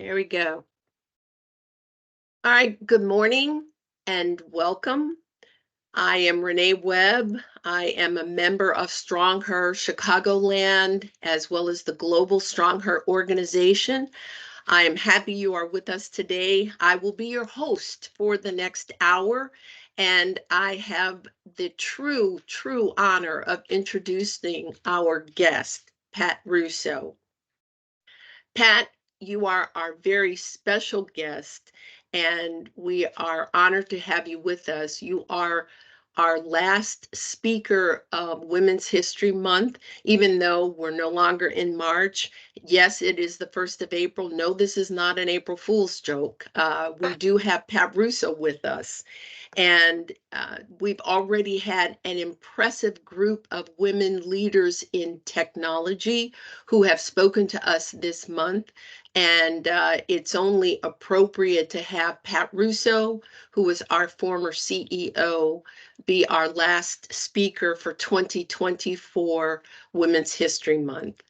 There we go. All right, good morning and welcome. I am Renee Webb. I am a member of Strong Her Chicagoland, as well as the Global Strong Her organization. I am happy you are with us today. I will be your host for the next hour, and I have the true honor of introducing our guest, Pat Russo. Pat, you are our very special guest, and we are honored to have you with us. You are our last speaker of Women's History Month, even though we're no longer in March. Yes, it is the 1st of April. No, this is not an April Fool's joke. We do have Pat Russo with us. And we've already had an impressive group of women leaders in technology who have spoken to us this month. And it's only appropriate to have Pat Russo, who was our former CEO, be our last speaker for 2024 Women's History Month.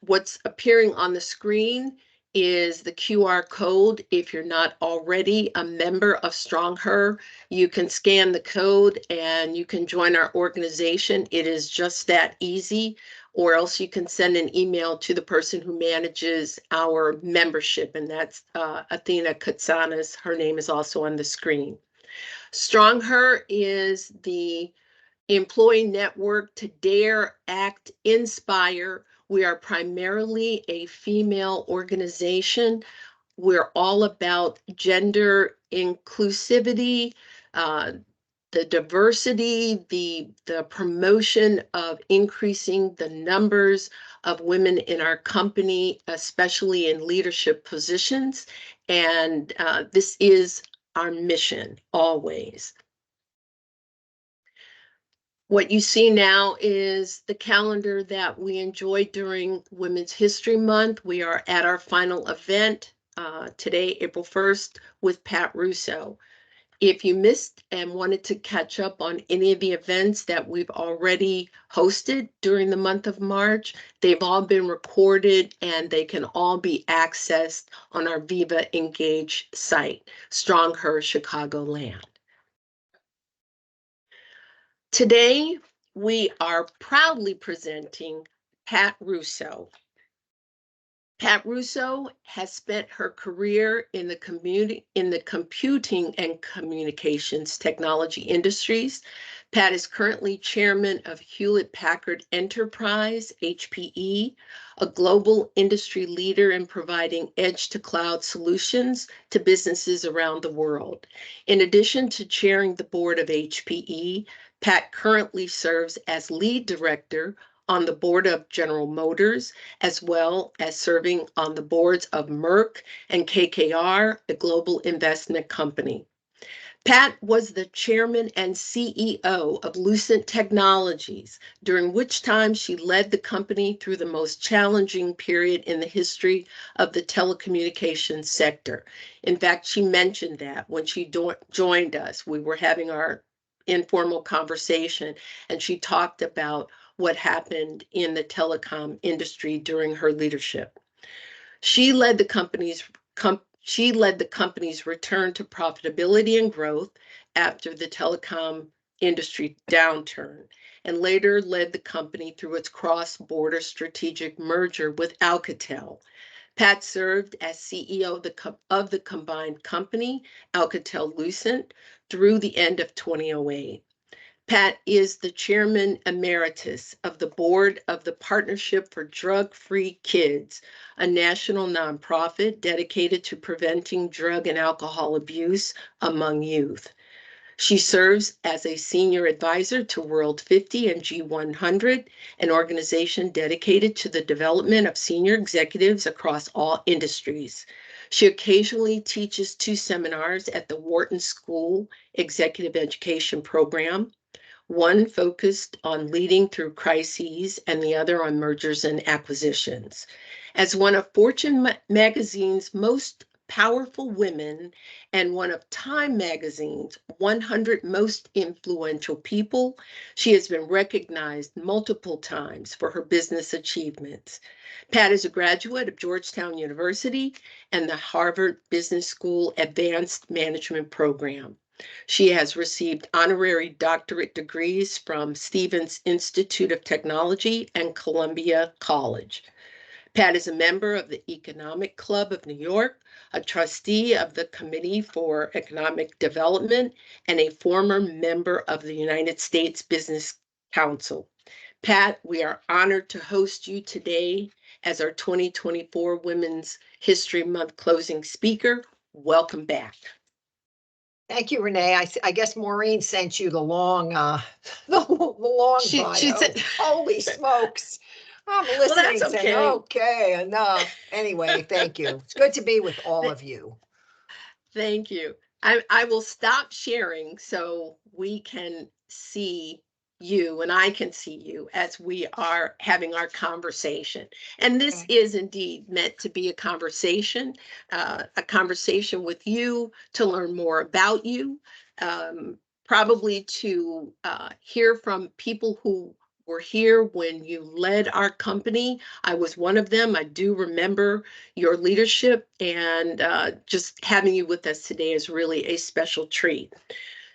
What's appearing on the screen is the QR code. If you're not already a member of Strong Her, you can scan the code and you can join our organization. It is just that easy, or else you can send an email to the person who manages our membership, and that's Athena Katsanis. Her name is also on the screen. Strong Her is the employee network to dare, act, inspire. We are primarily a female organization. We're all about gender inclusivity, the diversity, the promotion of increasing the numbers of women in our company, especially in leadership positions. And this is our mission always. What you see now is the calendar that we enjoyed during Women's History Month. We are at our final event today, April 1st, with Pat Russo. If you missed and wanted to catch up on any of the events that we've already hosted during the month of March, they've all been recorded and they can all be accessed on our Viva Engage site, Strong Her Chicagoland. Today, we are proudly presenting Pat Russo. Pat Russo has spent her career in the computing and communications technology industries. Pat is currently chairman of Hewlett-Packard Enterprise, HPE, a global industry leader in providing edge-to-cloud solutions to businesses around the world. In addition to chairing the board of HPE, Pat currently serves as lead director on the board of General Motors, as well as serving on the boards of Merck and KKR, the global investment company. Pat was the chairman and CEO of Lucent Technologies, during which time she led the company through the most challenging period in the history of the telecommunications sector. In fact, she mentioned that when she joined us. We were having our informal conversation, and she talked about what happened in the telecom industry during her leadership. She led the company's return to profitability and growth after the telecom industry downturn, and later led the company through its cross-border strategic merger with Alcatel. Pat served as CEO of the combined company, Alcatel-Lucent, through the end of 2008. Pat is the chairman emeritus of the board of the Partnership for Drug-Free Kids, a national nonprofit dedicated to preventing drug and alcohol abuse among youth. She serves as a senior advisor to World 50 and G100, an organization dedicated to the development of senior executives across all industries. She occasionally teaches 2 seminars at the Wharton School Executive Education Program, one focused on leading through crises and the other on mergers and acquisitions. As one of Fortune magazine's most powerful women and one of Time Magazine's 100 most influential people. She has been recognized multiple times for her business achievements. Pat is a graduate of Georgetown University and the Harvard Business School Advanced Management Program. She has received honorary doctorate degrees from Stevens Institute of Technology and Columbia College. Pat is a member of the Economic Club of New York, a trustee of the Committee for Economic Development, and a former member of the United States Business Council. Pat, we are honored to host you today as our 2024 Women's History Month closing speaker. Welcome back. Thank you, Renee. I guess Maureen sent you the long, the long She bio. said, Holy smokes. I'm well, listening that's saying, okay. okay, enough. Anyway, thank you. It's good to be with all of you. Thank you. I will stop sharing so we can see you and I can see you as we are having our conversation. And this Okay. is indeed meant to be a conversation with you to learn more about you, probably to hear from people who were here when you led our company. I was one of them. I do remember your leadership, and just having you with us today is really a special treat.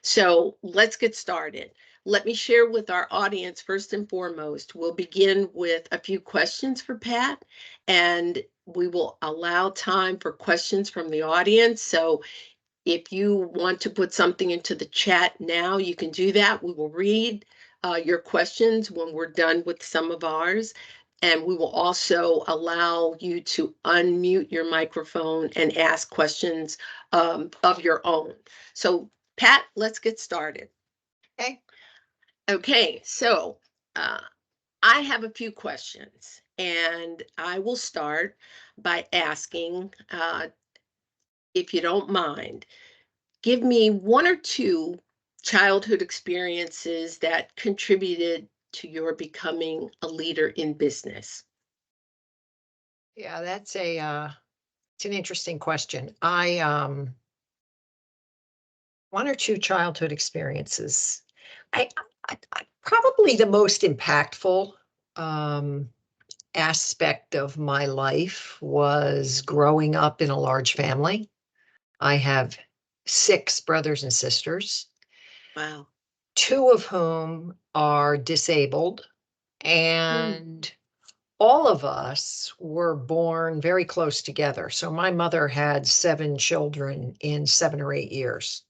So let's get started. Let me share with our audience first and foremost. We'll begin with a few questions for Pat, and we will allow time for questions from the audience. So if you want to put something into the chat now, you can do that. We will read your questions when we're done with some of ours. And we will also allow you to unmute your microphone and ask questions of your own. So, Pat, let's get started. Okay. Okay, so I have a few questions, and I will start by asking, if you don't mind, give me one or two childhood experiences that contributed to your becoming a leader in business. Yeah, that's it's an interesting question. One or two childhood experiences. I probably the most impactful um, aspect of my life was growing up in a large family. I have 6 brothers and sisters, Wow. 2 of whom are disabled, Mm, and all of us were born very close together. So my mother had 7 children in 7 or 8 years.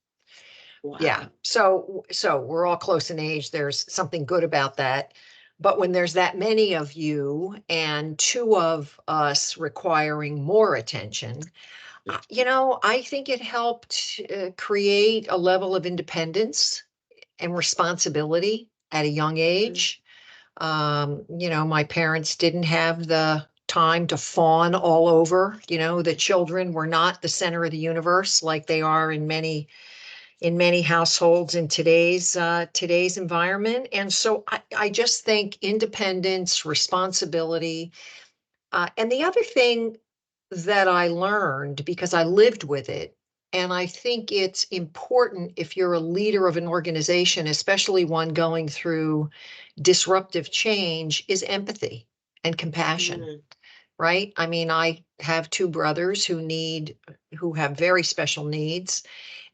Yeah. wow. So we're all close in age. There's something good about that. But when there's that many of you and 2 of us requiring more attention, I think it helped create a level of independence and responsibility at a young Mm, age. My parents didn't have the time to fawn all over. The children were not the center of the universe like they are in many households in today's environment. And so I just think independence, responsibility, and the other thing that I learned because I lived with it, and I think it's important if you're a leader of an organization, especially one going through disruptive change, is empathy and compassion, mm, right? I mean, I have 2 brothers who have very special needs,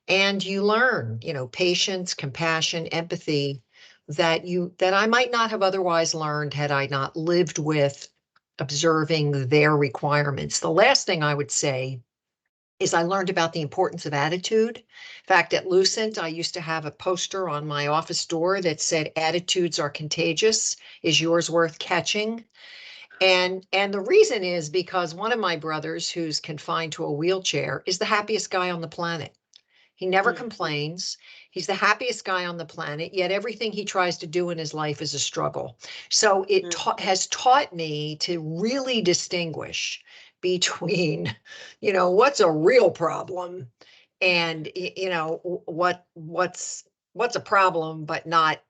and you learn, patience, compassion, empathy that I might not have otherwise learned had I not lived with observing their requirements. The last thing I would say is I learned about the importance of attitude. In fact, at Lucent, I used to have a poster on my office door that said, "Attitudes are contagious. Is yours worth catching?" And the reason is because one of my brothers, who's confined to a wheelchair, is the happiest guy on the planet. He never mm, complains. He's the happiest guy on the planet, yet everything he tries to do in his life is a struggle. So it mm, has taught me to really distinguish between, what's a real problem and what's a problem but not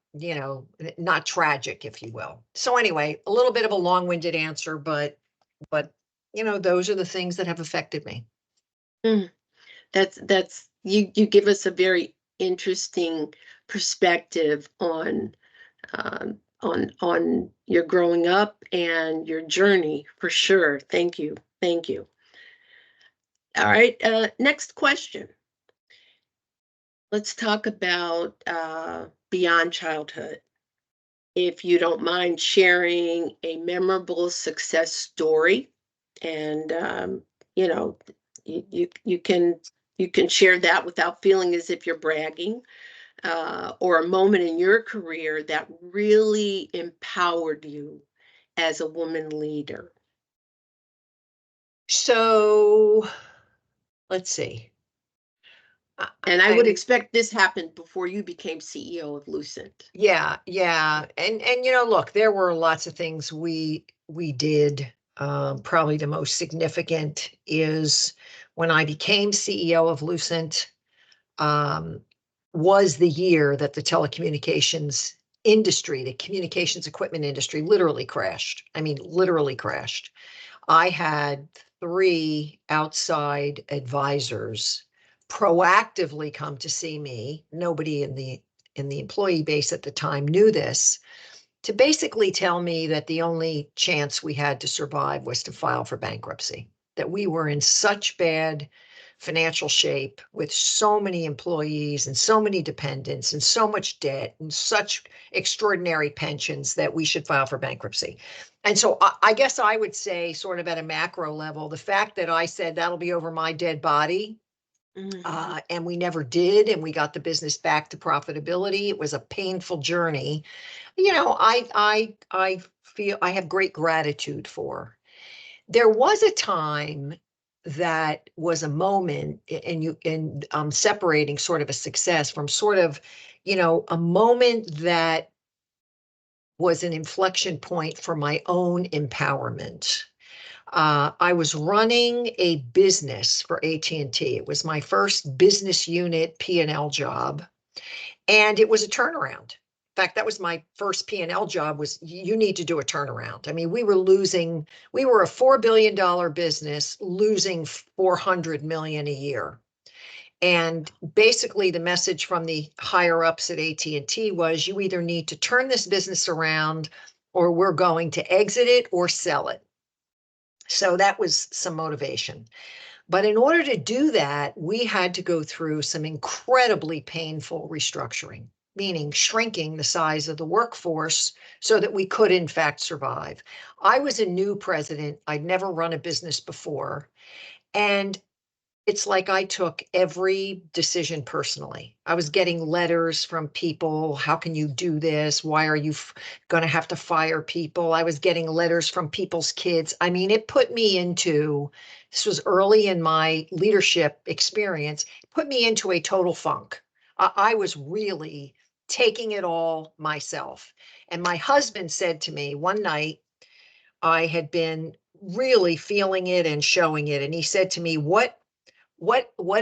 tragic, if you will. So anyway, a little bit of a long-winded answer, but those are the things that have affected me. Mm, that's you give us a very interesting perspective on your growing up and your journey for sure. Thank you. Thank you. All right, next question. Let's talk about beyond childhood. If you don't mind sharing a memorable success story, and you know, you can share that without feeling as if you're bragging, or a moment in your career that really empowered you as a woman leader. So let's see. And I would I'm expect this happened before you became CEO of Lucent. Yeah, yeah. And look, there were lots of things we did. Probably the most significant is when I became CEO of Lucent, um, was the year that the telecommunications industry, the communications equipment industry literally crashed. I mean, literally crashed. I had three outside advisors proactively come to see me. Nobody in the employee base at the time knew this, to basically tell me that the only chance we had to survive was to file for bankruptcy, that we were in such bad financial shape with so many employees and so many dependents and so much debt and such extraordinary pensions that we should file for bankruptcy. And so I guess I would say, sort of at a macro level, the fact that I said that'll be over my dead body, Mhm. and we never did, and we got the business back to profitability. It was a painful journey. I feel I have great gratitude for. There was a time that was a moment, and separating sort of a success from sort of, a moment that was an inflection point for my own empowerment. I was running a business for AT&T. It was my first business unit P&L job, and it was a turnaround. In fact, that was my first P&L job. Was you need to do a turnaround. I mean, we were a $4 billion business losing 400 million a year. And basically the message from the higher ups at AT&T was, you either need to turn this business around or we're going to exit it or sell it. So that was some motivation. But in order to do that, we had to go through some incredibly painful restructuring, meaning shrinking the size of the workforce so that we could, in fact, survive. I was a new president. I'd never run a business before. And it's like I took every decision personally. I was getting letters from people. How can you do this? Why are you going to have to fire people? I was getting letters from people's kids. I mean, it put me into, this was early in my leadership experience, it put me into a total funk. I was really taking it all myself. And my husband said to me one night, I had been really feeling it and showing it. And he said to me, what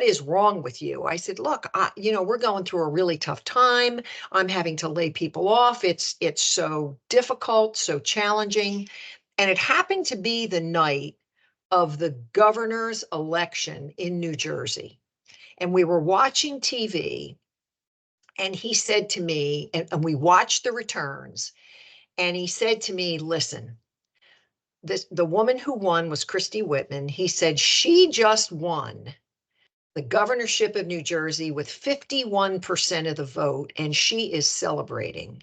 is wrong with you? I said, look, we're going through a really tough time. I'm having to lay people off. It's so difficult, so challenging. And it happened to be the night of the governor's election in New Jersey. And we were watching TV, and he said to me, and we watched the returns, and he said to me, listen, the woman who won was Christy Whitman. He said, she just won the governorship of New Jersey with 51% of the vote, and she is celebrating.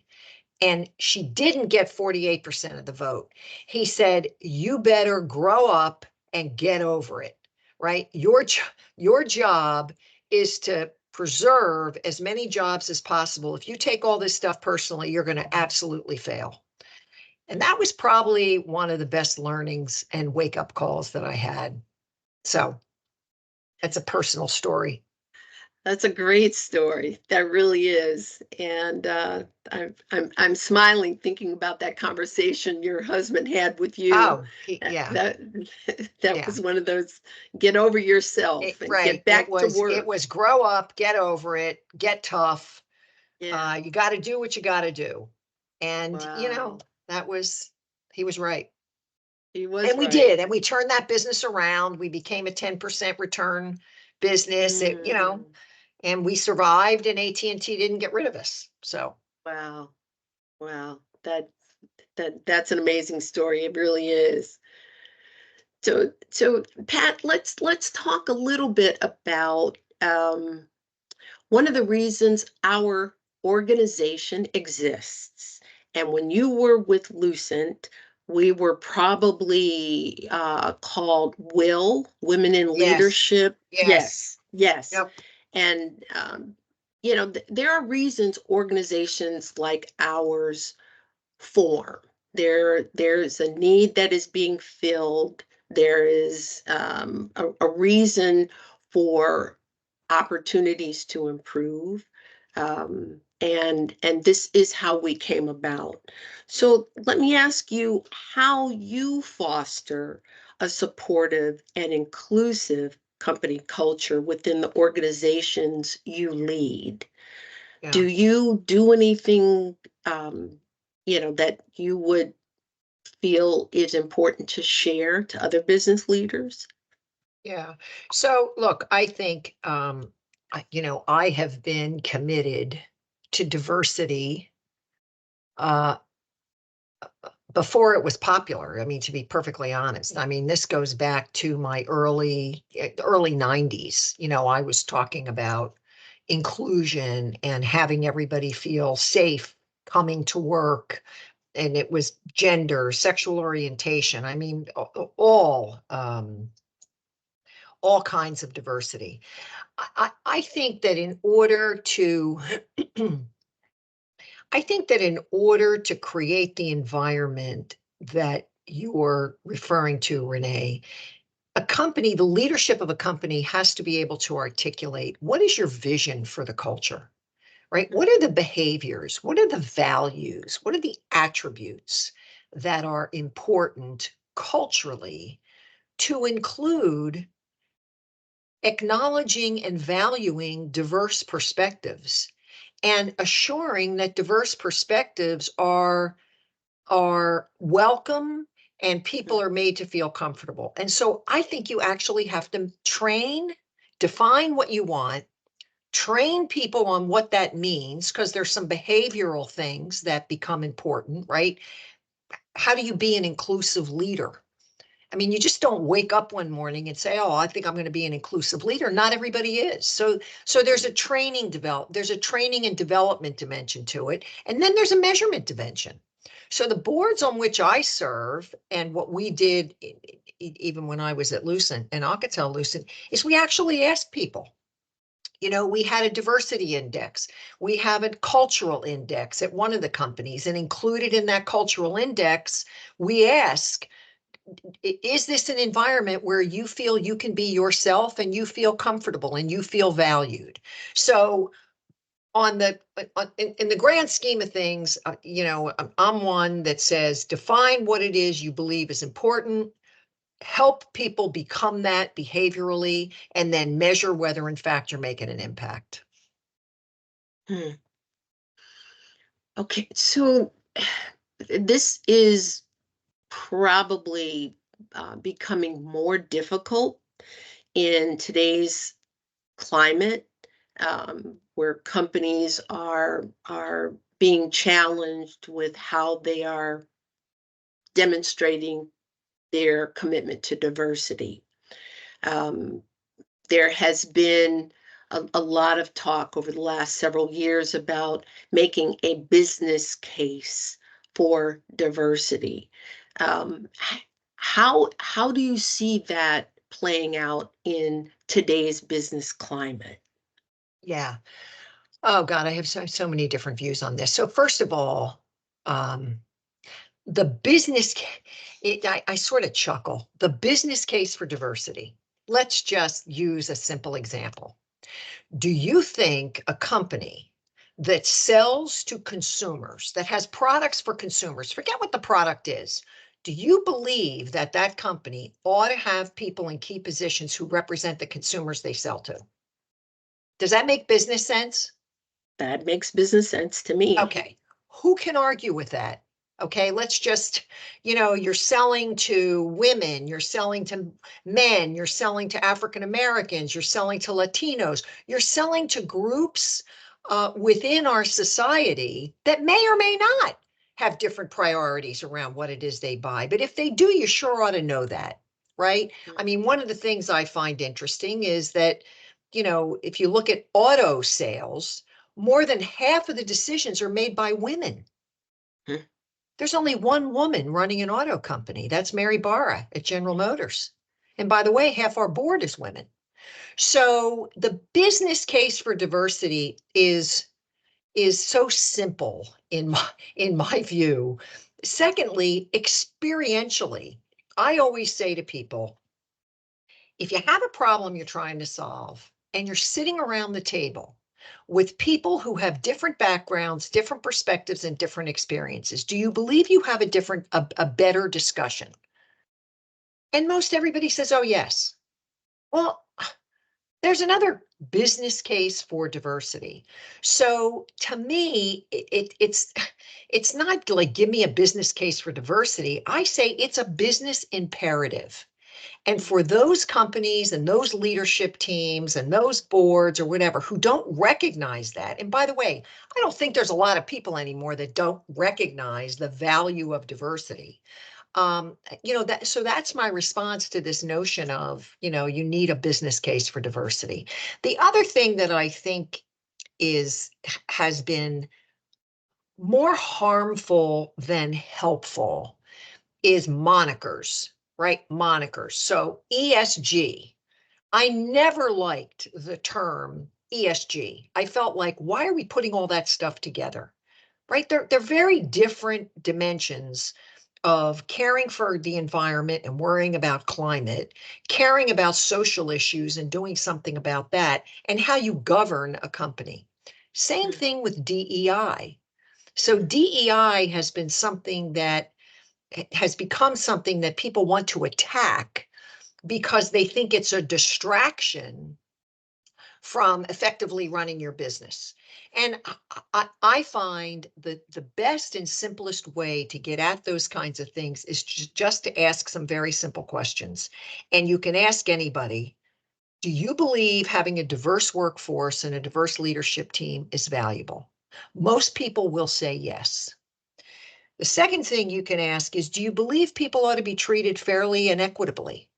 And she didn't get 48% of the vote. He said, you better grow up and get over it, right? Your job is to preserve as many jobs as possible. If you take all this stuff personally, you're going to absolutely fail. And that was probably one of the best learnings and wake up calls that I had. So that's a personal story. That's a great story. That really is. And I'm smiling thinking about that conversation your husband had with you. Oh, That yeah, that, that yeah. was one of those get over yourself and Right. get It back to was it work. was grow up, get over it, get tough. Yeah. You got to do what you got to do. And Wow. that was he was right. He was And we right. did, and we turned that business around. We became a 10% return business. Mm, And we survived, and AT&T didn't get rid of us. So, wow. Wow. That's an amazing story. It really is. So Pat, let's talk a little bit about one of the reasons our organization exists. And when you were with Lucent, we were probably called Women in yes, Leadership. yes, Yes, yes. yep, And, there are reasons organizations like ours form. There's a need that is being filled. There is a reason for opportunities to improve. And this is how we came about. So let me ask you how you foster a supportive and inclusive company culture within the organizations you lead. Do yeah, you do anything, that you would feel is important to share to other business leaders? yeah. So, look, I think, I have been committed to diversity uh, before it was popular. I mean, to be perfectly honest, I mean, this goes back to my early 90s. I was talking about inclusion and having everybody feel safe coming to work, and it was gender, sexual orientation. I mean, all kinds of diversity. I think that in order to I think that in order to create the environment that you're referring to, Renee, the leadership of a company has to be able to articulate what is your vision for the culture, right? What are the behaviors? What are the values? What are the attributes that are important culturally to include acknowledging and valuing diverse perspectives and assuring that diverse perspectives are welcome and people are made to feel comfortable. And so I think you actually have to define what you want, train people on what that means, because there's some behavioral things that become important, right? How do you be an inclusive leader? I mean, you just don't wake up one morning and say, "Oh, I think I'm going to be an inclusive leader." Not everybody is. So there's a training and development dimension to it, and then there's a measurement dimension. So the boards on which I serve and what we did even when I was at Lucent and Alcatel Lucent is we actually asked people. We had a diversity index. We have a cultural index at one of the companies, and included in that cultural index, we ask, is this an environment where you feel you can be yourself and you feel comfortable and you feel valued? So in the grand scheme of things, I'm one that says define what it is you believe is important, help people become that behaviorally, and then measure whether in fact you're making an impact. Hmm. Okay, so this is probably becoming more difficult in today's climate, where companies are being challenged with how they are demonstrating their commitment to diversity. Um, there has been a lot of talk over the last several years about making a business case for diversity. Um, how do you see that playing out in today's business climate? Yeah. Oh God, I have so many different views on this. So first of all, um, the I sort of chuckle. The business case for diversity. Let's just use a simple example. Do you think a company that sells to consumers, that has products for consumers, forget what the product is, do you believe that that company ought to have people in key positions who represent the consumers they sell to? Does that make business sense? That makes business sense to me. Okay. Who can argue with that? Okay, let's just, you're selling to women, you're selling to men, you're selling to African Americans, you're selling to Latinos, you're selling to groups within our society that may or may not have different priorities around what it is they buy. But if they do, you sure ought to know that, right? I mean, one of the things I find interesting is that, if you look at auto sales, more than half of the decisions are made by women. Mm. There's only one woman running an auto company. That's Mary Barra at General Motors. And by the way, half our board is women. So the business case for diversity is so simple in my view. Secondly, experientially, I always say to people, if you have a problem you're trying to solve and you're sitting around the table with people who have different backgrounds, different perspectives, and different experiences, do you believe you have a better discussion? And most everybody says, oh, yes. Well, there's another business case for diversity. So to me, it's not like give me a business case for diversity. I say it's a business imperative. And for those companies and those leadership teams and those boards or whatever who don't recognize that, and by the way, I don't think there's a lot of people anymore that don't recognize the value of diversity. So that's my response to this notion of, you need a business case for diversity. The other thing that I think is has been more harmful than helpful is monikers, right? Monikers. So ESG. I never liked the term ESG. I felt like, why are we putting all that stuff together? Right? They're very different dimensions of caring for the environment and worrying about climate, caring about social issues and doing something about that, and how you govern a company. Same Mm. thing with DEI. So DEI has been something that has become something that people want to attack because they think it's a distraction from effectively running your business. And I find that the best and simplest way to get at those kinds of things is just to ask some very simple questions. And you can ask anybody, do you believe having a diverse workforce and a diverse leadership team is valuable? Most people will say yes. The second thing you can ask is, do you believe people ought to be treated fairly and equitably?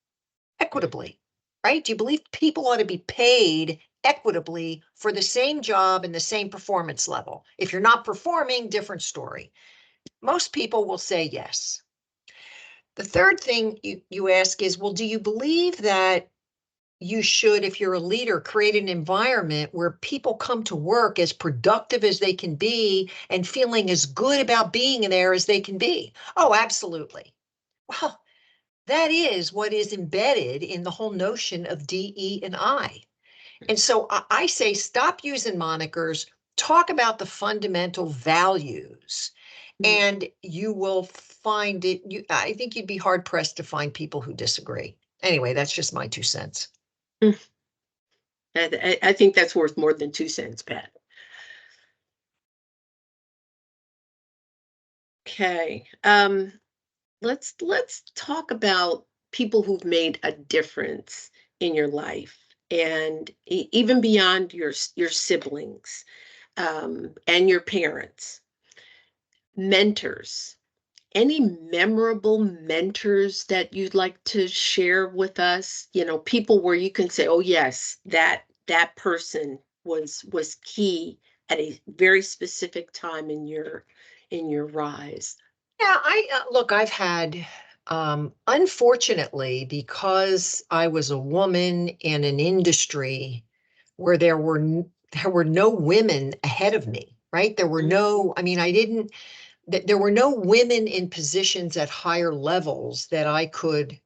Mm. Equitably, right? Do you believe people ought to be paid equitably for the same job and the same performance level? If you're not performing, different story. Most people will say yes. The third thing you ask is, well, do you believe that you should, if you're a leader, create an environment where people come to work as productive as they can be and feeling as good about being there as they can be? Oh, absolutely. Well, that is what is embedded in the whole notion of DE and I. And so I say stop using monikers, talk about the fundamental values, Mm. and you will find it. I think you'd be hard pressed to find people who disagree. Anyway, that's just my 2 cents. Mm. I think that's worth more than 2 cents, Pat. Okay. Let's talk about people who've made a difference in your life and even beyond your siblings and your parents. Mentors. Any memorable mentors that you'd like to share with us? People where you can say, "Oh yes, that person was key at a very specific time in your rise." Yeah, I look, I've had, unfortunately, because I was a woman in an industry where there were no women ahead of me, right? There were Mhm. no, I mean, I didn't, there were no women in positions at higher levels that I could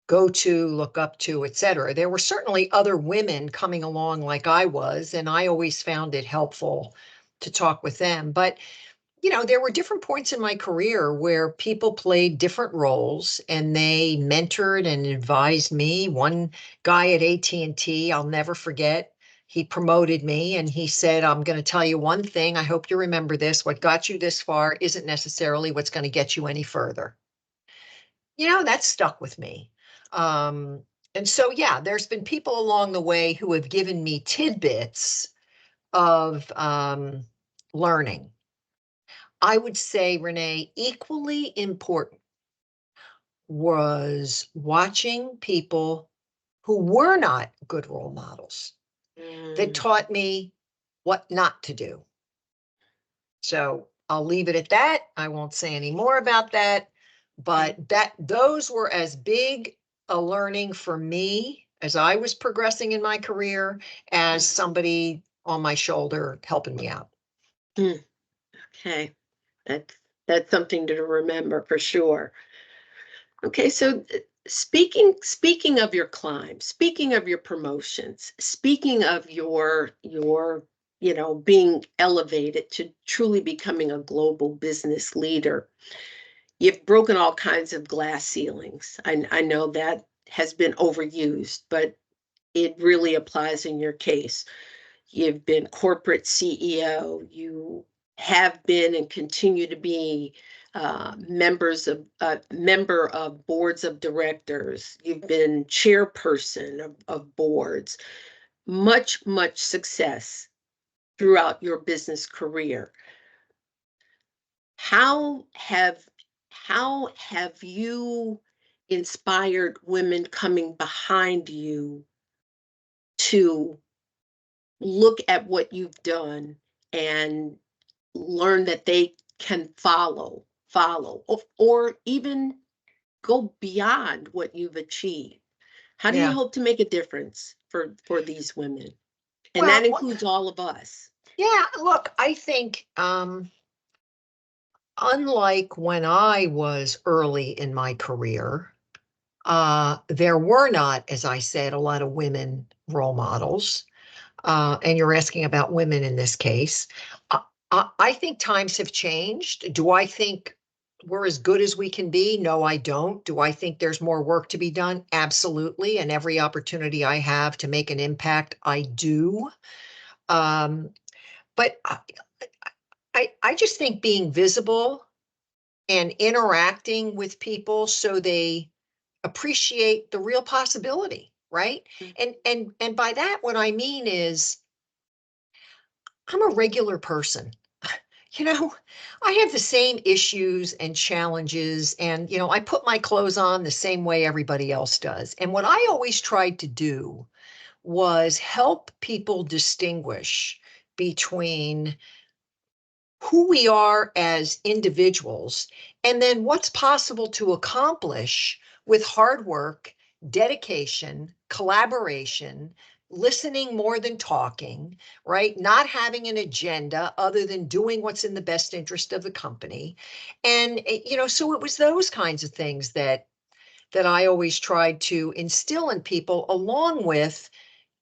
go to, look up to, et cetera. There were certainly other women coming along like I was, and I always found it helpful to talk with them. But there were different points in my career where people played different roles and they mentored and advised me. One guy at AT&T, I'll never forget, He promoted me and he said, I'm going to tell you one thing. I hope you remember this. What got you this far isn't necessarily what's going to get you any further. That stuck with me. Um, and so, yeah, there's been people along the way who have given me tidbits of learning. I would say, Renee, equally important was watching people who were not good role models that Mm, taught me what not to do. So I'll leave it at that. I won't say any more about that. okay. But those were as big a learning for me as I was progressing in my career as Mm, somebody on my shoulder helping me out. mm, okay. That's something to remember for sure. Okay, so speaking of your climb, speaking of your promotions, speaking of your being elevated to truly becoming a global business leader, you've broken all kinds of glass ceilings. I know that has been overused, but it really applies in your case. You've been corporate CEO. You have been and continue to be member of boards of directors. You've been chairperson of boards. Much success throughout your business career. How have how have you inspired women coming behind you to look at what you've done and learn that they can follow, or even go beyond what you've achieved? How do you Yeah. hope to make a difference for these women? And that Well, includes all of us. yeah, look, I think unlike when I was early in my career, there were not, as I said, a lot of women role models. And you're asking about women in this case. Uh, I think times have changed. Do I think we're as good as we can be? No, I don't. Do I think there's more work to be done? Absolutely. And every opportunity I have to make an impact, I do. Um, but I just think being visible and interacting with people so they appreciate the real possibility, right? Mm, And by that, what I mean is I'm a regular person. You know, I have the same issues and challenges, and, I put my clothes on the same way everybody else does. And what I always tried to do was help people distinguish between who we are as individuals and then what's possible to accomplish with hard work, dedication, collaboration, listening more than talking, right? Not having an agenda other than doing what's in the best interest of the company. And so it was those kinds of things that I always tried to instill in people, along with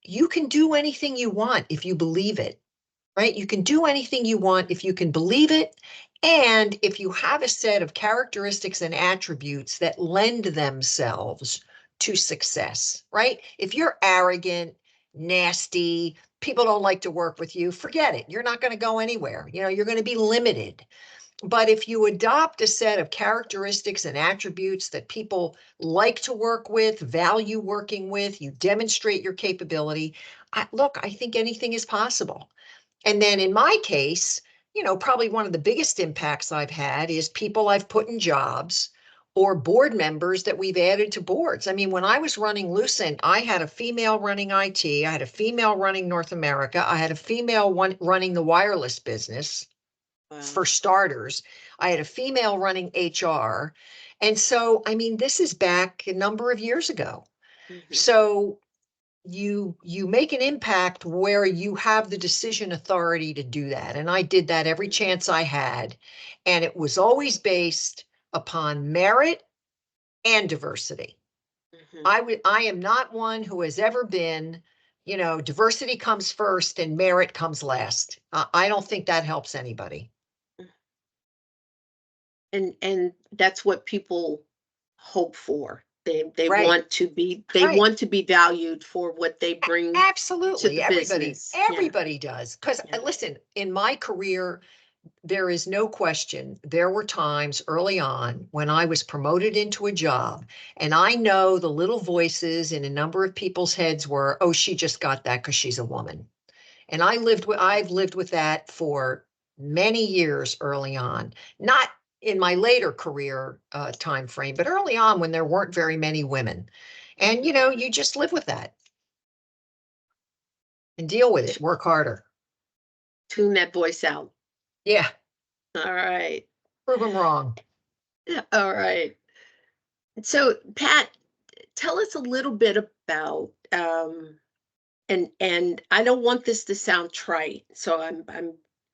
you can do anything you want if you believe it, right? You can do anything you want if you can believe it. And if you have a set of characteristics and attributes that lend themselves to success, right? If you're arrogant, nasty, people don't like to work with you, forget it. You're not going to go anywhere. You're going to be limited. But if you adopt a set of characteristics and attributes that people like to work with, value working with, you demonstrate your capability, look, I think anything is possible. And then in my case, probably one of the biggest impacts I've had is people I've put in jobs or board members that we've added to boards. I mean, when I was running Lucent, I had a female running IT, I had a female running North America, I had a female one running the wireless business wow. for starters. I had a female running HR. And so, I mean, this is back a number of years ago. Hmm. So you make an impact where you have the decision authority to do that, and I did that every chance I had, and it was always based upon merit and diversity. Hmm. I am not one who has ever been, diversity comes first and merit comes last. I don't think that helps anybody. And that's what people hope for. They Right. want to be they Right. want to be valued for what they bring to Absolutely. the Everybody, business. Yeah, everybody does. Because yeah. listen, in my career, there is no question. There were times early on when I was promoted into a job, and I know the little voices in a number of people's heads were, "Oh, she just got that because she's a woman." And I've lived with that for many years early on. Not in my later career time frame, but early on when there weren't very many women. And you just live with that and deal with it, work harder. Tune that voice out. Yeah, All right. prove them wrong. Yeah, all right. So, Pat, tell us a little bit about and I don't want this to sound trite, so I'm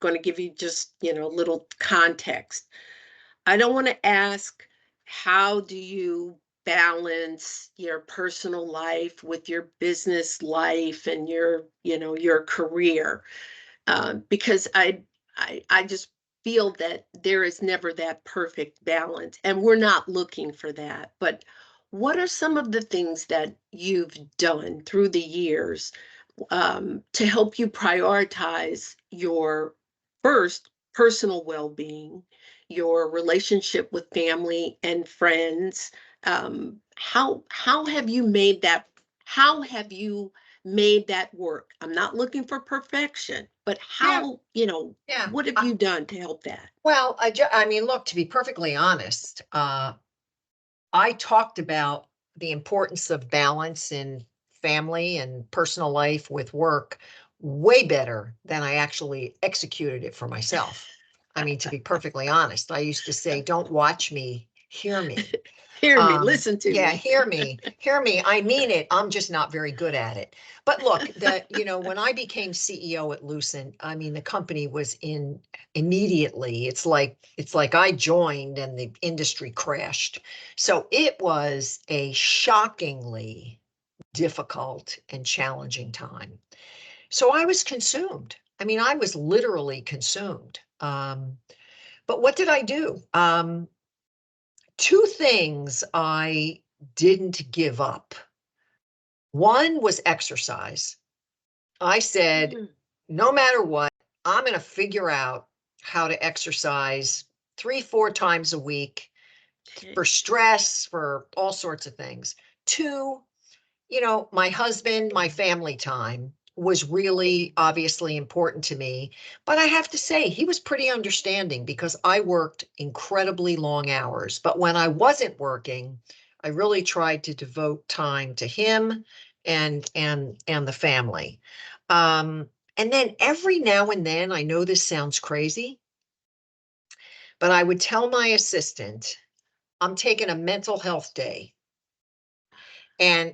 going to give you just, a little context. I don't want to ask how do you balance your personal life with your business life and your career, because I just feel that there is never that perfect balance, and we're not looking for that. But what are some of the things that you've done through the years, to help you prioritize your first personal well-being, your relationship with family and friends? How have you made that? How have you made that work? I'm not looking for perfection, but Yeah, yeah. what have you done to help that? Well, I mean, look, to be perfectly honest, I talked about the importance of balance in family and personal life with work way better than I actually executed it for myself. I mean, to be perfectly honest, I used to say, don't watch me, hear me. Hear me, listen to Yeah, me. hear me, hear me. I mean it. I'm just not very good at it. But look, when I became CEO at Lucent, I mean, the company was in immediately. It's like I joined and the industry crashed. So it was a shockingly difficult and challenging time. So I was consumed. I mean, I was literally consumed. But what did I do? Two things I didn't give up. One was exercise. I said, Mm, no matter what, I'm going to figure out how to exercise 3, 4 times a week for okay. stress, for all sorts of things. Two, my husband, my family time was really obviously important to me. But I have to say, he was pretty understanding because I worked incredibly long hours. But when I wasn't working, I really tried to devote time to him and the family. Um, and then every now and then, I know this sounds crazy, but I would tell my assistant, I'm taking a mental health day. And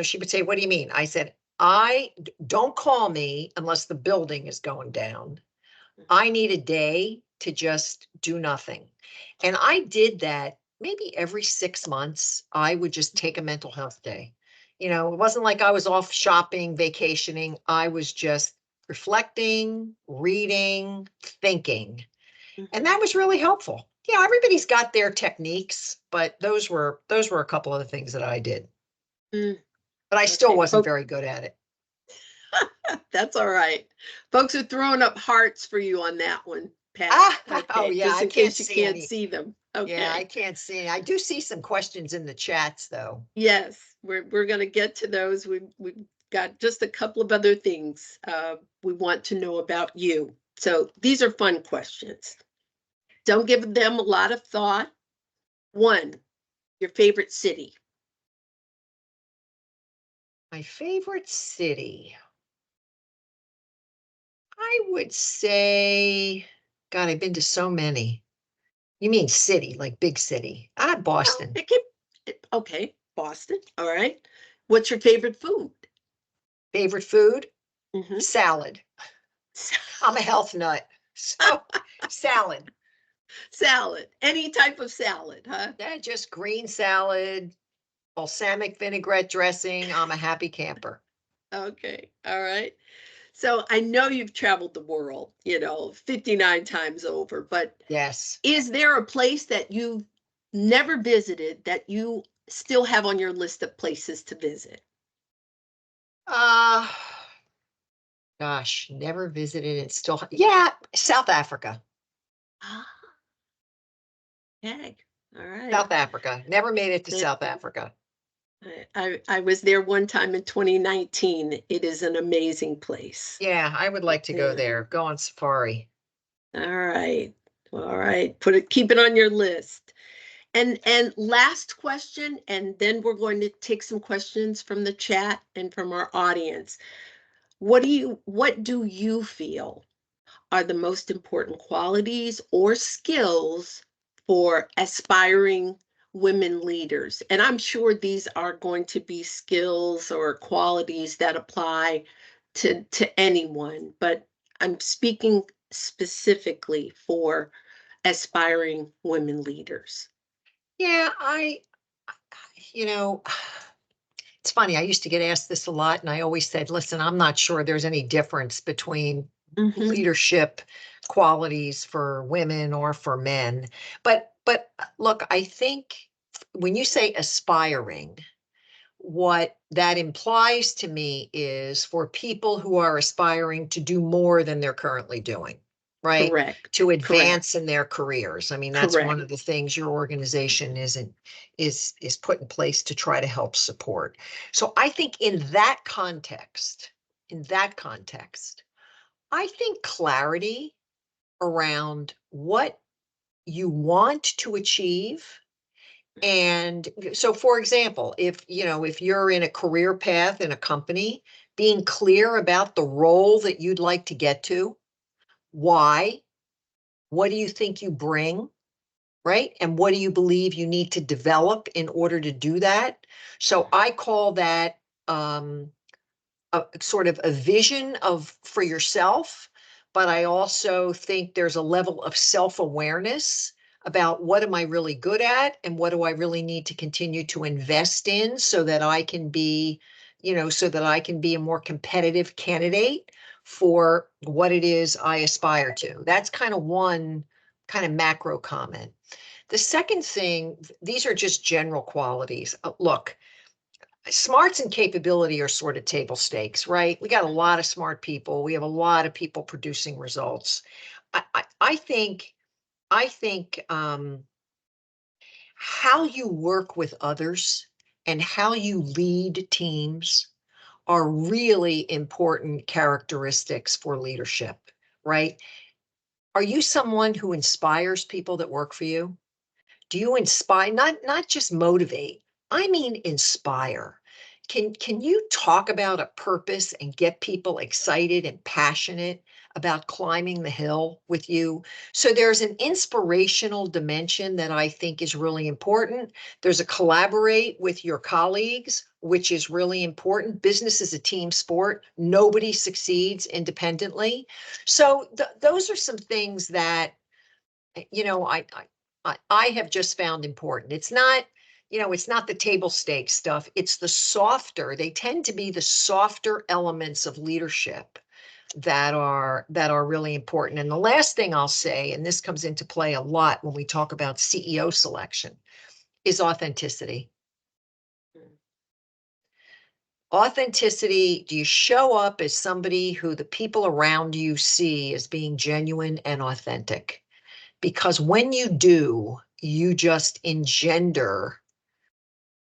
she would say, "What do you mean?" I said, Don't call me unless the building is going down. I need a day to just do nothing." And I did that maybe every 6 months. I would just take a mental health day. It wasn't like I was off shopping, vacationing. I was just reflecting, reading, thinking. And Mhm. that was really helpful. Everybody's got their techniques, but those were a couple of the things that I did. Mm, But I still okay, wasn't very good at it. that's all right. Folks are throwing up hearts for you on that one, Pat. Ah, oh Okay, yeah, just I in can't case you see can't any. see them. Yeah, I Okay. can't see any. I do see some questions in the chats though. Yes, we're going to get to those. We've got just a couple of other things, we want to know about you. So these are fun questions. Don't give them a lot of thought. One, your favorite city. My favorite city, I would say, God, I've been to so many. You mean city, like big city? Well, Boston. okay, Boston. All right. What's your favorite food? Favorite food? Hmm. Salad. I'm a health nut. So salad. Salad. Any type of salad, huh? Yeah, just green salad, balsamic vinaigrette dressing. I'm a happy camper. Okay. All right. So I know you've traveled the world, 59 times over, but Yes. is there a place that you've never visited that you still have on your list of places to visit? Uh, Gosh, never visited it. Still, yeah, South Africa. Ah, okay. All right. South Africa. Never made it to That South Africa. I was there one time in 2019. It is an amazing place. Yeah, I would like to go Yeah. there, go on safari. All right. All right. Keep it on your list. And last question, and then we're going to take some questions from the chat and from our audience. What do you feel are the most important qualities or skills for aspiring women leaders? And I'm sure these are going to be skills or qualities that apply to anyone, but I'm speaking specifically for aspiring women leaders. Yeah, you know, it's funny. I used to get asked this a lot, and I always said, listen, I'm not sure there's any difference between Hmm. leadership qualities for women or for men. But look, I think when you say aspiring, what that implies to me is for people who are aspiring to do more than they're currently doing, right? Correct. To Correct. advance in their careers. I mean, that's one Correct. of the things your organization is put in place to try to help support. So I think in that context, I think clarity around what you want to achieve. And so, for example, if you're in a career path in a company, being clear about the role that you'd like to get to, why, what do you think you bring, right? And what do you believe you need to develop in order to do that? So I call that a sort of a vision of for yourself, but I also think there's a level of self-awareness about what am I really good at and what do I really need to continue to invest in so that I can be, so that I can be a more competitive candidate for what it is I aspire to. That's kind of one kind of macro comment. The second thing, these are just general qualities. Look, smarts and capability are sort of table stakes, right? We got a lot of smart people. We have a lot of people producing results. I think how you work with others and how you lead teams are really important characteristics for leadership, right? Are you someone who inspires people that work for you? Do you inspire, not just motivate, I mean inspire? Can you talk about a purpose and get people excited and passionate about climbing the hill with you? So there's an inspirational dimension that I think is really important. There's a collaborate with your colleagues, which is really important. Business is a team sport. Nobody succeeds independently. So those are some things that I have just found important. It's not the table stakes stuff. It's the softer, they tend to be the softer elements of leadership that are really important. And the last thing I'll say, and this comes into play a lot when we talk about CEO selection, is authenticity. Authenticity, do you show up as somebody who the people around you see as being genuine and authentic? Because when you do, you just engender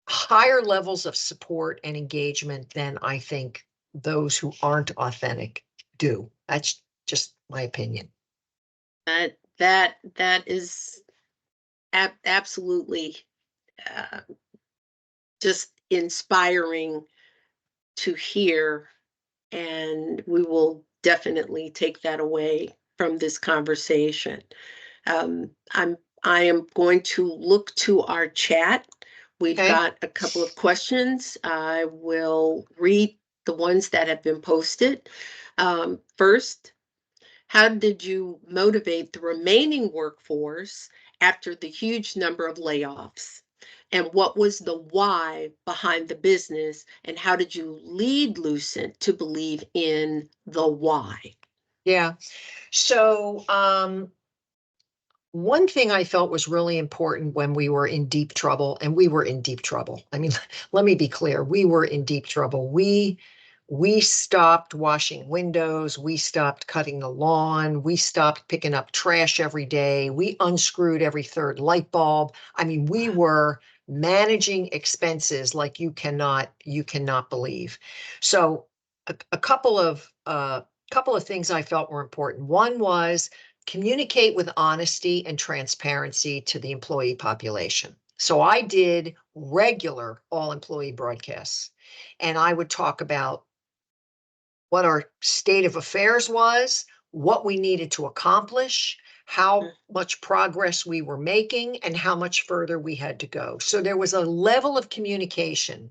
higher levels of support and engagement than I think those who aren't authentic do. That's just my opinion. That is absolutely uh, just inspiring to hear, and we will definitely take that away from this conversation. I'm I am going to look to our chat. We've Okay. got a couple of questions. I will read the ones that have been posted. First, how did you motivate the remaining workforce after the huge number of layoffs? And what was the why behind the business? And how did you lead Lucent to believe in the why? Yeah. So One thing I felt was really important when we were in deep trouble, and we were in deep trouble. I mean, let me be clear, we were in deep trouble. We stopped washing windows, we stopped cutting the lawn, we stopped picking up trash every day, we unscrewed every third light bulb. I mean, we were managing expenses like you cannot believe. So a couple of things I felt were important. One was communicate with honesty and transparency to the employee population. So I did regular all employee broadcasts, and I would talk about what our state of affairs was, what we needed to accomplish, how much progress we were making, and how much further we had to go. So there was a level of communication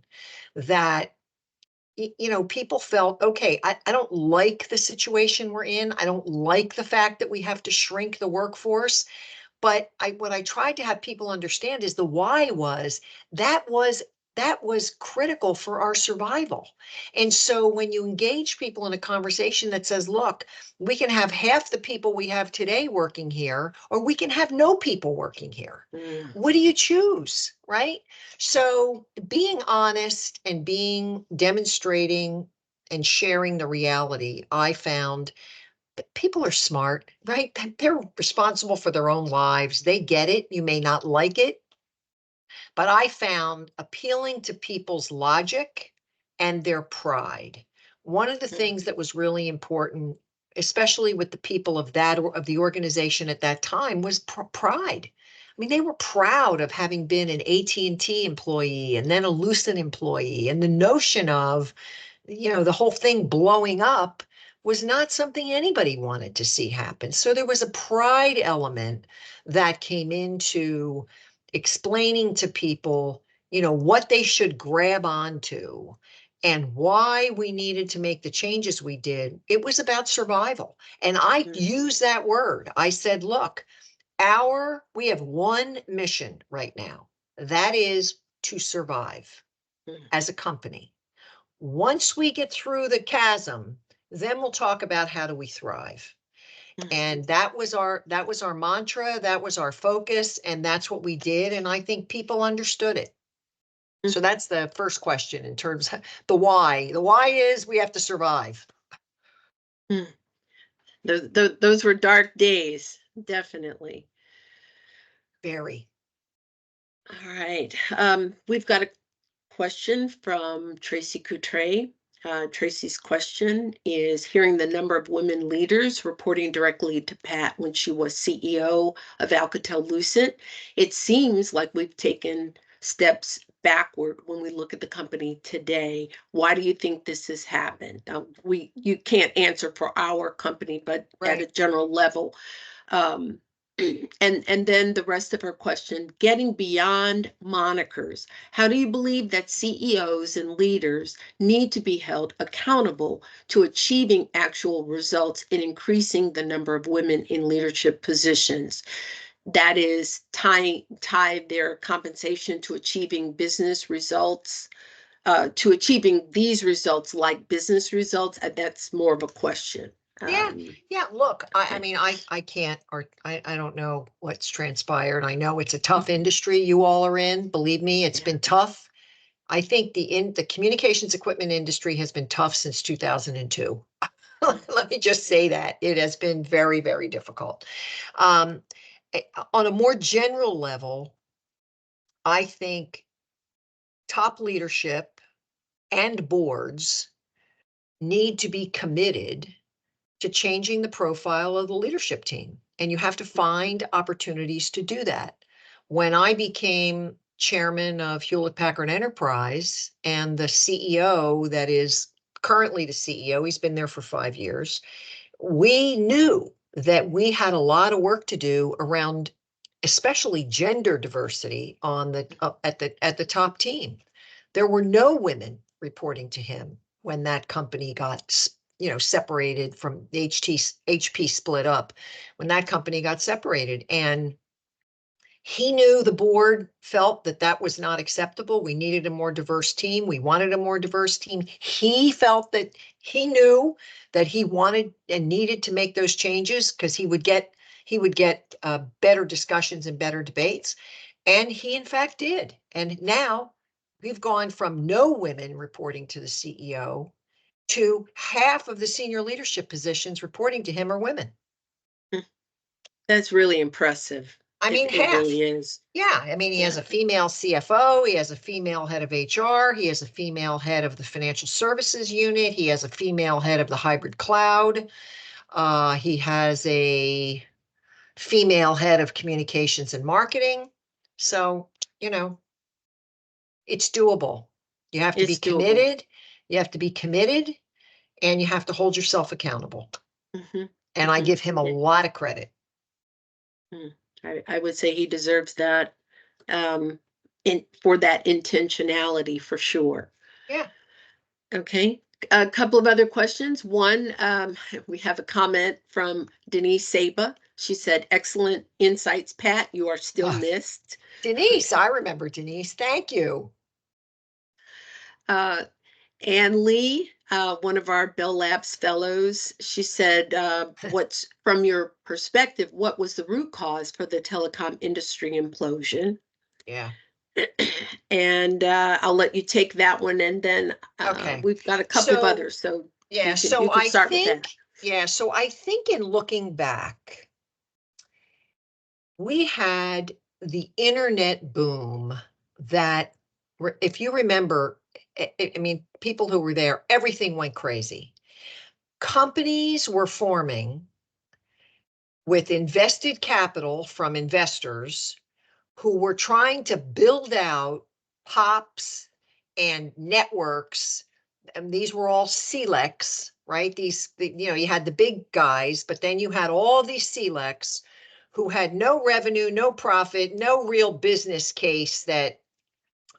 that people felt, okay, I don't like the situation we're in. I don't like the fact that we have to shrink the workforce. But what I tried to have people understand is the why was that was that was critical for our survival. And so when you engage people in a conversation that says, look, we can have half the people we have today working here, or we can have no people working here. Mm, What do you choose? Right? So being honest and being demonstrating and sharing the reality, I found people are smart, right? They're responsible for their own lives. They get it. You may not like it, but I found appealing to people's logic and their pride. One of the mm, things that was really important, especially with the people of the organization at that time, was pride. I mean, they were proud of having been an AT&T employee and then a Lucent employee, and the notion of the whole thing blowing up was not something anybody wanted to see happen. So there was a pride element that came into explaining to people, what they should grab onto and why we needed to make the changes we did. It was about survival. And I mm, use that word. I said, look, we have one mission right now. That is to survive mm, as a company. Once we get through the chasm, then we'll talk about how do we thrive. mm, And that was our mantra, that was our focus, and that's what we did. And I think people understood it. mm, So that's the first question in terms of the why. The why is we have to survive. mm. Those were dark days, definitely. Very. All right. We've got a question from Tracy Coutre. Tracy's question is hearing the number of women leaders reporting directly to Pat when she was CEO of Alcatel-Lucent. It seems like we've taken steps backward when we look at the company today. Why do you think this has happened? You can't answer for our company, but at a Right. general level, um, and then the rest of her question, getting beyond monikers. How do you believe that CEOs and leaders need to be held accountable to achieving actual results in increasing the number of women in leadership positions? That is tie their compensation to achieving business results, to achieving these results like business results. That's more of a question. Yeah, Um, yeah. Look, I okay. mean, I can't, or I don't know what's transpired. I know it's a tough industry you all are in. Believe me, it's Yeah. been tough. I think the communications equipment industry has been tough since 2002. Let me just say that it has been very, very difficult. Um, on a more general level, I think top leadership and boards need to be committed to changing the profile of the leadership team. And you have to find opportunities to do that. When I became chairman of Hewlett Packard Enterprise and the CEO that is currently the CEO, he's been there for 5 years, we knew that we had a lot of work to do around especially gender diversity on at the top team. There were no women reporting to him when that company got separated from HP split up, when that company got separated. And he knew the board felt that that was not acceptable. We needed a more diverse team. We wanted a more diverse team. He felt that he knew that he wanted and needed to make those changes because he would get better discussions and better debates. And he, in fact, did. And now we've gone from no women reporting to the CEO to half of the senior leadership positions reporting to him are women. That's really impressive. I mean, It half. really is. Yeah, I mean, he has Yeah. a female CFO, he has a female head of HR, he has a female head of the financial services unit, he has a female head of the hybrid cloud, he has a female head of communications and marketing. So, you know, it's doable. You have to be It's doable. committed, you have to be committed, and you have to hold yourself accountable. Hmm. And I Hmm. give him a lot of credit. I would say he deserves that, for that intentionality for sure. Yeah. Okay. A couple of other questions. One, we have a comment from Denise Saba. She said, excellent insights, Pat. You are still Oh, missed. Denise, I remember Denise. Thank you. Uh, Ann Lee, one of our Bell Labs fellows, she said, what's from your perspective, what was the root cause for the telecom industry implosion? Yeah. And I'll let you take that one, and then Okay. we've got a couple of So, others, so yeah, you so can I start with think, that. yeah, so I think in looking back, we had the internet boom that, if you remember, I mean, people who were there, everything went crazy. Companies were forming with invested capital from investors who were trying to build out POPs and networks. And these were all CLECs, right? You had the big guys, but then you had all these CLECs who had no revenue, no profit, no real business case that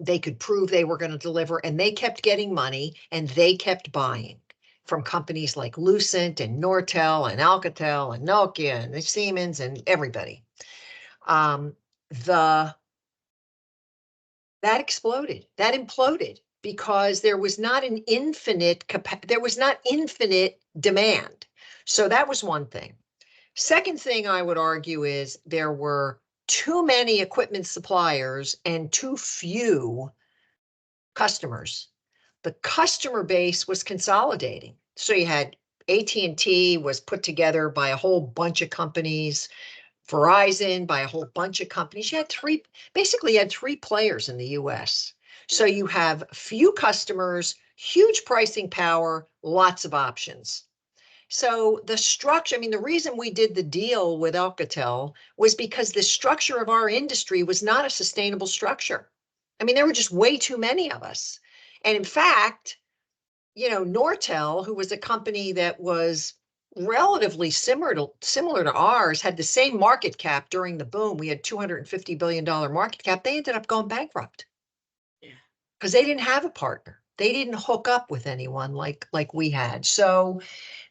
they could prove they were going to deliver. And they kept getting money and they kept buying from companies like Lucent and Nortel and Alcatel and Nokia and Siemens and everybody. Um, the that exploded, that imploded because there was not infinite demand. So that was one thing. Second thing I would argue is there were too many equipment suppliers and too few customers. The customer base was consolidating. So you had AT&T was put together by a whole bunch of companies, Verizon by a whole bunch of companies. You had three players in the US. So you have few customers, huge pricing power, lots of options. So the structure, I mean, the reason we did the deal with Alcatel was because the structure of our industry was not a sustainable structure. I mean, there were just way too many of us. And in fact, Nortel, who was a company that was relatively similar to ours, had the same market cap during the boom. We had $250 billion market cap. They ended up going bankrupt Yeah. because they didn't have a partner. They didn't hook up with anyone like we had. So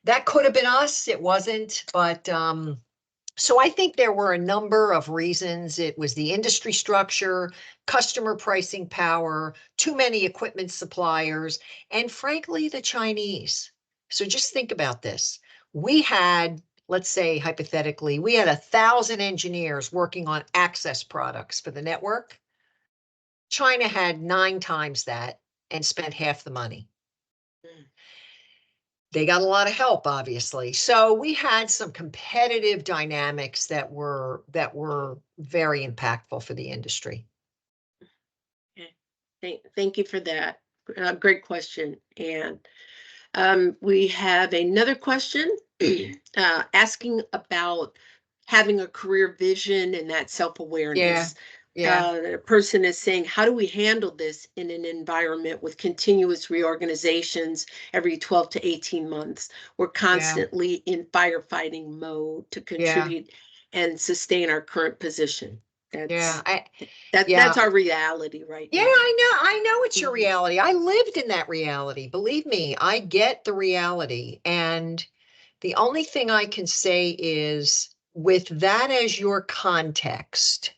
that could have been us. It wasn't, but so I think there were a number of reasons. It was the industry structure, customer pricing power, too many equipment suppliers, and frankly, the Chinese. So just think about this. We had, let's say hypothetically, we had 1,000 engineers working on access products for the network. China had 9 times that and spent half the money. Mm. They got a lot of help, obviously. So we had some competitive dynamics that were very impactful for the industry. Okay. Thank you for that. Great question. And we have another question asking about having a career vision and that Yeah, self-awareness. yeah, The person is saying, how do we handle this in an environment with continuous reorganizations every 12 to 18 months? We're yeah, constantly in firefighting mode to yeah, contribute and sustain our current position. yeah. That's I that's yeah. our reality right Yeah, now. I know it's your Mhm. reality. I lived in that reality. Believe me, I get the reality. And the only thing I can say is with that as your context,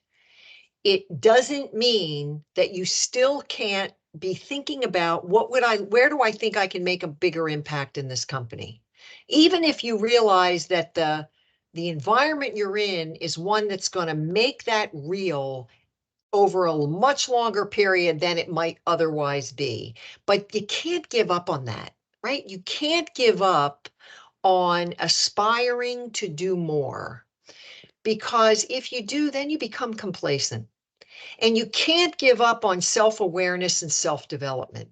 it doesn't mean that you still can't be thinking about where do I think I can make a bigger impact in this company? Even if you realize that the environment you're in is one that's going to make that real over a much longer period than it might otherwise be. But you can't give up on that, right? You can't give up on aspiring to do more, because if you do, then you become complacent. And you can't give up on self-awareness and self-development,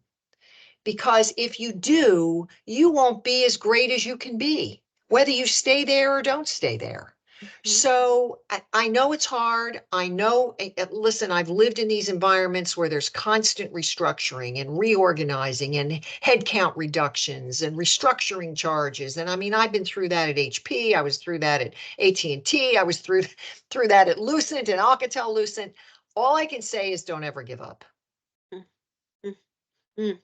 because if you do, you won't be as great as you can be, whether you stay there or don't stay there. Mhm. So I know it's hard. I know, listen, I've lived in these environments where there's constant restructuring and reorganizing and headcount reductions and restructuring charges. And I mean, I've been through that at HP. I was through that at AT&T. I was through that at Lucent and Alcatel-Lucent. All I can say is don't ever give up. Mm, mm,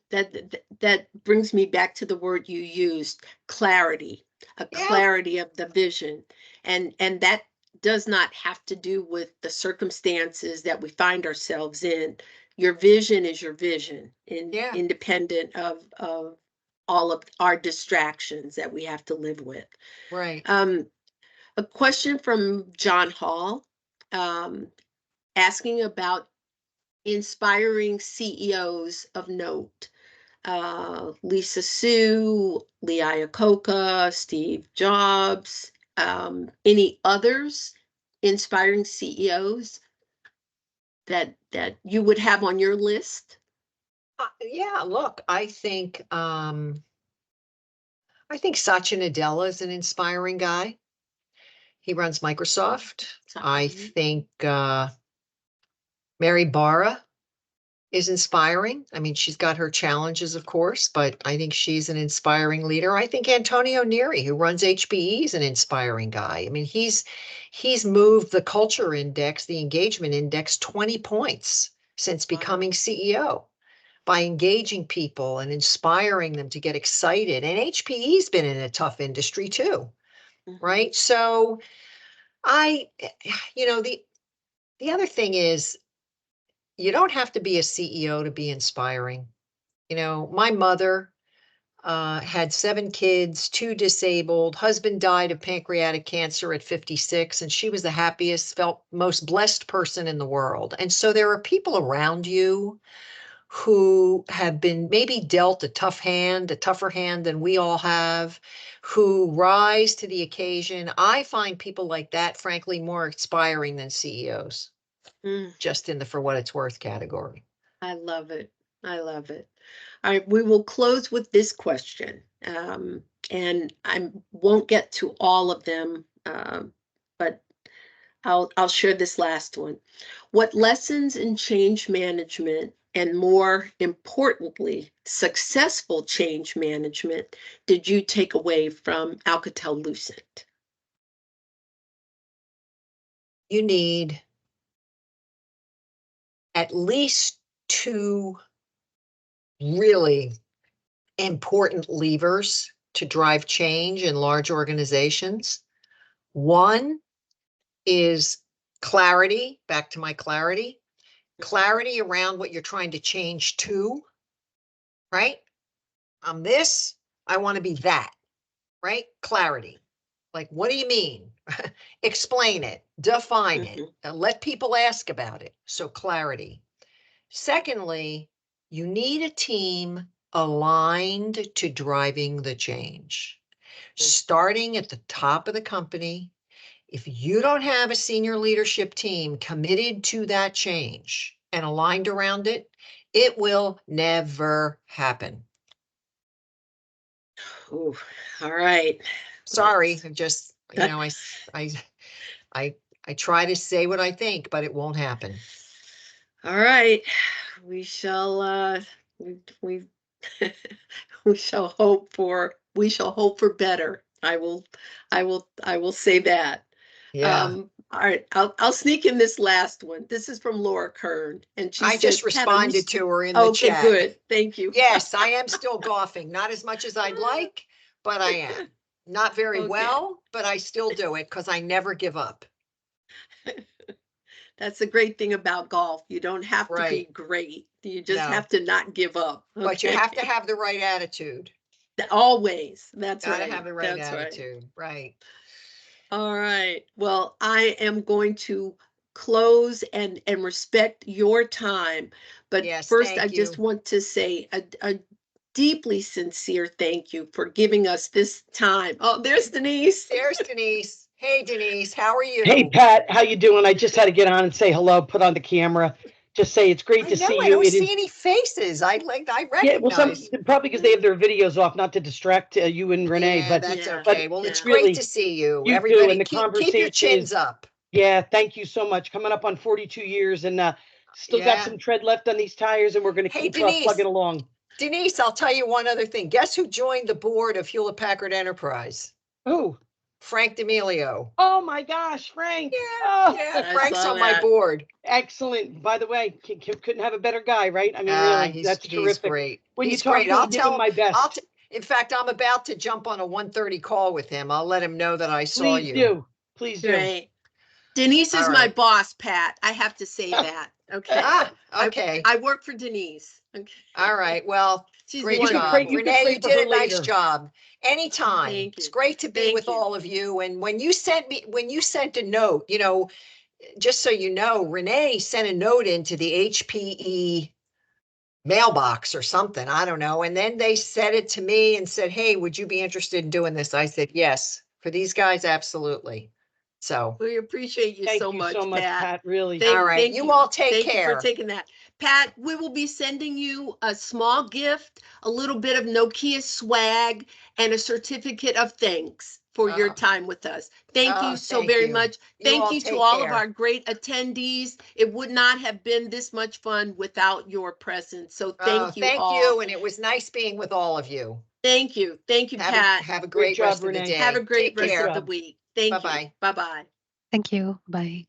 that brings me back to the word you used, clarity, a Yeah, clarity of the vision. And that does not have to do with the circumstances that we find ourselves in. Your vision is your vision, yeah, independent of all of our distractions that we have to live with. right. Um, a question from John Hall, um, asking about inspiring CEOs of note. Lisa Su, Lee Iacocca, Steve Jobs, any others inspiring CEOs that you would have on your list? Yeah, look, I think Satya Nadella is an inspiring guy. He runs Microsoft. I Mhm. think Mary Barra is inspiring. I mean, she's got her challenges, of course, but I think she's an inspiring leader. I think Antonio Neri, who runs HPE, is an inspiring guy. I mean, he's moved the culture index, the engagement index, 20 points since Wow. becoming CEO, by engaging people and inspiring them to get excited. And HPE's been in a tough industry too, Mhm. right? So I, you know, the other thing is, you don't have to be a CEO to be inspiring. You know, my mother had 7 kids, 2 disabled. Husband died of pancreatic cancer at 56, and she was the happiest, felt most blessed person in the world. And so there are people around you who have been maybe dealt a tough hand, a tougher hand than we all have, who rise to the occasion. I find people like that, frankly, more inspiring than CEOs, Mm, just in the for what it's worth category. I love it. I love it. All right, we will close with this question. And I won't get to all of them, but I'll share this last one. What lessons in change management, and more importantly, successful change management, did you take away from Alcatel-Lucent? You need at least two really important levers to drive change in large organizations. One is clarity, back to my clarity, clarity around what you're trying to change to, right? I'm this, I want to be that, right? Clarity. Like, what do you mean? Explain it, define it, Mhm. and let people ask about it. So, clarity. Secondly, you need a team aligned to driving the change, starting at the top of the company. If you don't have a senior leadership team committed to that change and aligned around it, it will never happen. Ooh, all right. Sorry, Let's, I just, I, I, I try to say what I think, but it won't happen. all right. We shall we we shall hope for better. I will say that. Yeah. All right, I'll sneak in this last one. This is from Laura Kern, and she I just says, Pat, are you responded to her in the okay, chat. good. Thank you. Yes, I am still golfing, not as much as I'd like, but I am. Not very Okay. well, but I still do it because I never give up. That's the great thing about golf. You don't have to be Right. great. You just No, have to not give up. but you have to Okay. have the right attitude. Always. That's Got to have right. the right That's right. attitude. Right. All right. Well, I am going to close and respect your time. But Yes, first, I thank just you. want to say a deeply sincere thank you for giving us this time. Oh, there's Denise. There's Denise. Hey, Denise, how are Hey you? Pat, how you doing? I just had to get on and say hello, put on the camera, just say it's great I to know, see I you. don't It see is, any faces. I yeah. Well, some recognize. probably because they have their videos off, not to distract you and Renee, Yeah, but that's Yeah, okay. but Well, it's it's yeah. great to really see you. you too, and Everybody the keep your conversation chins is, up. yeah. Thank you so much. Coming up on 42 years, and still got Yeah. some tread left on these tires, and we're going to Hey, keep plugging Denise. along. Denise, I'll tell you one other thing. Guess who joined the board of Hewlett Packard Enterprise? Oh, Frank D'Amelio. oh my gosh, Frank! Yeah, Oh, yeah. I Frank's saw on my that. board. excellent. By the way, couldn't have a better guy, right? I mean, really, that's He's terrific. great. When you He's talk great. to I'll him, give him tell him. my best. In fact, I'm about to jump on a 1:30 call with him. I'll let him know that I saw Please you. do. Please do. Great. Denise All is my right. boss, Pat. I have to say that. Okay. Ah, I okay. I work for Denise. Okay. All right. Well, She's great You could job. pray. wonderful. You could Renee, pray you for her did a nice later. job. Anytime. Thank It's you. great to be Thank with you. all of you. And when you sent a note, just so you know, Renee sent a note into the HPE mailbox or something. I don't know. And then they said it to me and said, "Hey, would you be interested in doing this?" I said, "Yes." For these guys, absolutely. So, We appreciate you Thank so you so much, much, Pat. Pat. Really. all right. Thank You you. all take Thank you for care. taking that. Pat, we will be sending you a small gift, a little bit of Nokia swag, and a certificate of thanks for your Uh, time with us. Thank you so Thank very you. much. You Thank all you to take all of our care. great attendees. It would not have been this much fun without your presence. So thank you Thank all. you. And it was nice being with all of you. Thank you. Thank you, Pat. Have a Great great job, rest of the Renee. Have a day. great Take rest of care. the job. week. Thank you. Bye-bye. Bye-bye. Thank you. Bye.